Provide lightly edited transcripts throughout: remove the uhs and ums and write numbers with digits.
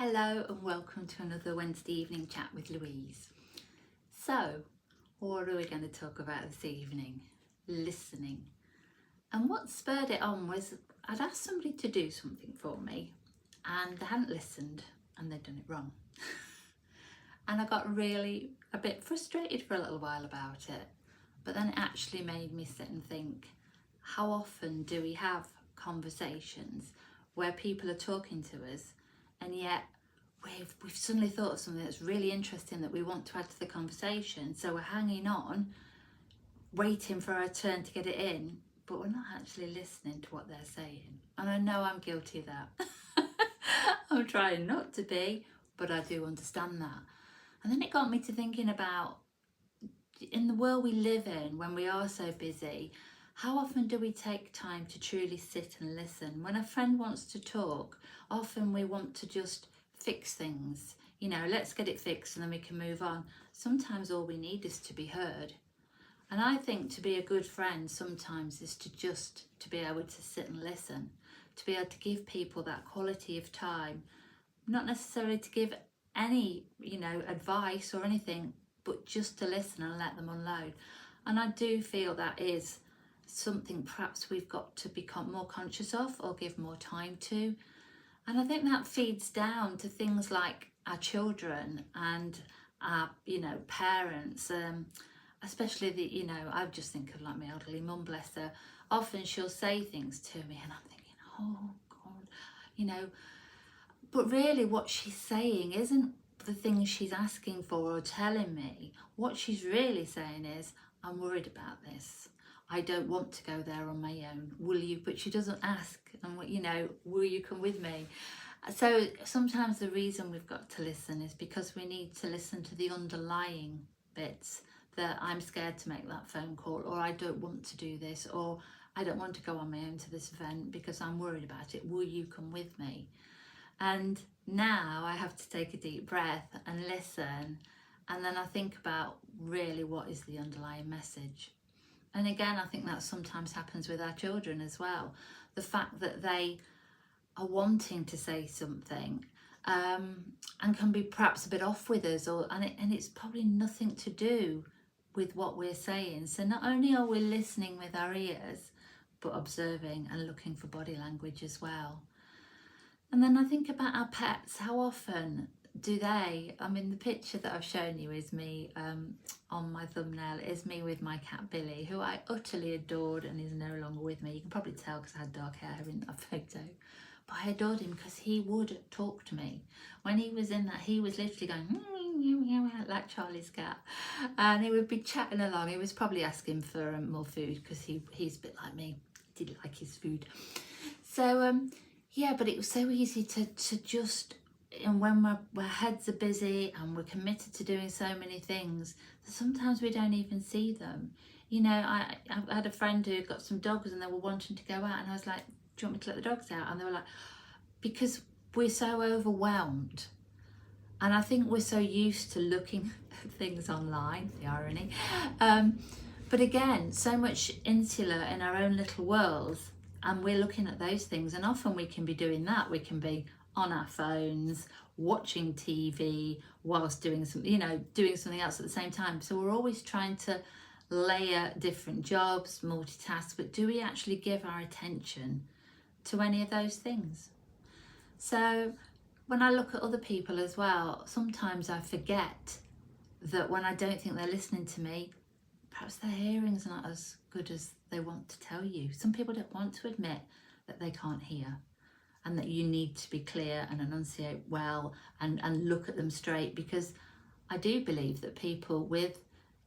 Hello and welcome to another Wednesday evening chat with Louise. So, what are we going to talk about this evening? Listening. And what spurred it on was I'd asked somebody to do something for me and they hadn't listened and they'd done it wrong. And I got really a bit frustrated for a little while about it. But then it actually made me sit and think, how often do we have conversations where people are talking to us and yet we've suddenly thought of something that's really interesting that we want to add to the conversation, so we're hanging on, waiting for our turn to get it in, but we're not actually listening to what they're saying. And I know I'm guilty of that. I'm trying not to be, but I do understand that. And then it got me to thinking about, in the world we live in, when we are so busy, how often do we take time to truly sit and listen? When a friend wants to talk, often we want to just fix things. Let's get it fixed and then we can move on. Sometimes all we need is to be heard. And I think to be a good friend sometimes is to be able to sit and listen, to be able to give people that quality of time, not necessarily to give any, advice or anything, but just to listen and let them unload. And I do feel that is something perhaps we've got to become more conscious of or give more time to. And I think that feeds down to things like our children and our, parents, especially I just think of like my elderly mum, bless her. Often she'll say things to me and I'm thinking, oh God, but really what she's saying isn't the things she's asking for or telling me. What she's really saying is, I'm worried about this. I don't want to go there on my own. Will you? But she doesn't ask, and will you come with me? So sometimes the reason we've got to listen is because we need to listen to the underlying bits, that I'm scared to make that phone call, or I don't want to do this, or I don't want to go on my own to this event because I'm worried about it. Will you come with me? And now I have to take a deep breath and listen, and then I think about really what is the underlying message. And again, I think that sometimes happens with our children as well. The fact that they are wanting to say something and can be perhaps a bit off with us, and it's probably nothing to do with what we're saying. So not only are we listening with our ears, but observing and looking for body language as well. And then I think about our pets. How often do they, the picture that I've shown you is me on my thumbnail, is me with my cat Billy, who I utterly adored and is no longer with me. You can probably tell because I had dark hair in that photo. But I adored him because he would talk to me. When he was in that, he was literally going like Charlie's cat, and he would be chatting along. He was probably asking for more food because he's a bit like me. He did like his food. So yeah, but it was so easy to just, and when our heads are busy and we're committed to doing so many things, sometimes we don't even see them. I had a friend who got some dogs and they were wanting to go out, and I was like, do you want me to let the dogs out? And they were like, because we're so overwhelmed. And I think we're so used to looking at things online, the irony. But again, so much insular in our own little worlds, and we're looking at those things, and often we can be doing that. We can be on our phones, watching TV whilst doing something else at the same time. So we're always trying to layer different jobs, multitask, but do we actually give our attention to any of those things? So when I look at other people as well, sometimes I forget that when I don't think they're listening to me, perhaps their hearing's not as good as they want to tell you. Some people don't want to admit that they can't hear, and that you need to be clear and enunciate well and look at them straight, because I do believe that people with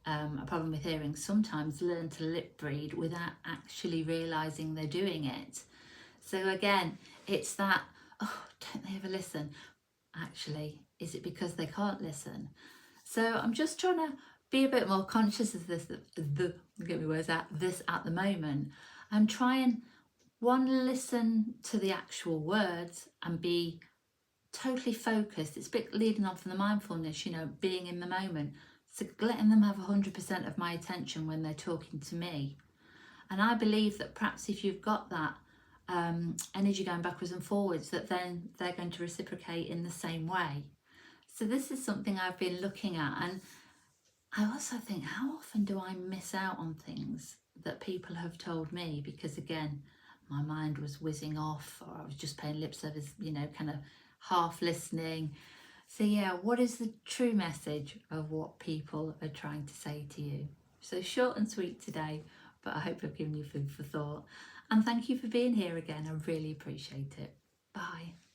a problem with hearing sometimes learn to lip read without actually realising they're doing it. So again, it's that, don't they ever listen? Actually, is it because they can't listen? So I'm just trying to be a bit more conscious of this, get my words out, this at the moment, and try and listen to the actual words and be totally focused. It's a bit leading on from the mindfulness, being in the moment. So letting them have 100% of my attention when they're talking to me. And I believe that perhaps if you've got that energy going backwards and forwards, that then they're going to reciprocate in the same way. So this is something I've been looking at, and I also think, how often do I miss out on things that people have told me because, again, my mind was whizzing off, or I was just paying lip service, you know, kind of half listening. So yeah, what is the true message of what people are trying to say to you? So short and sweet today, but I hope I've given you food for thought. And thank you for being here again. I really appreciate it. Bye.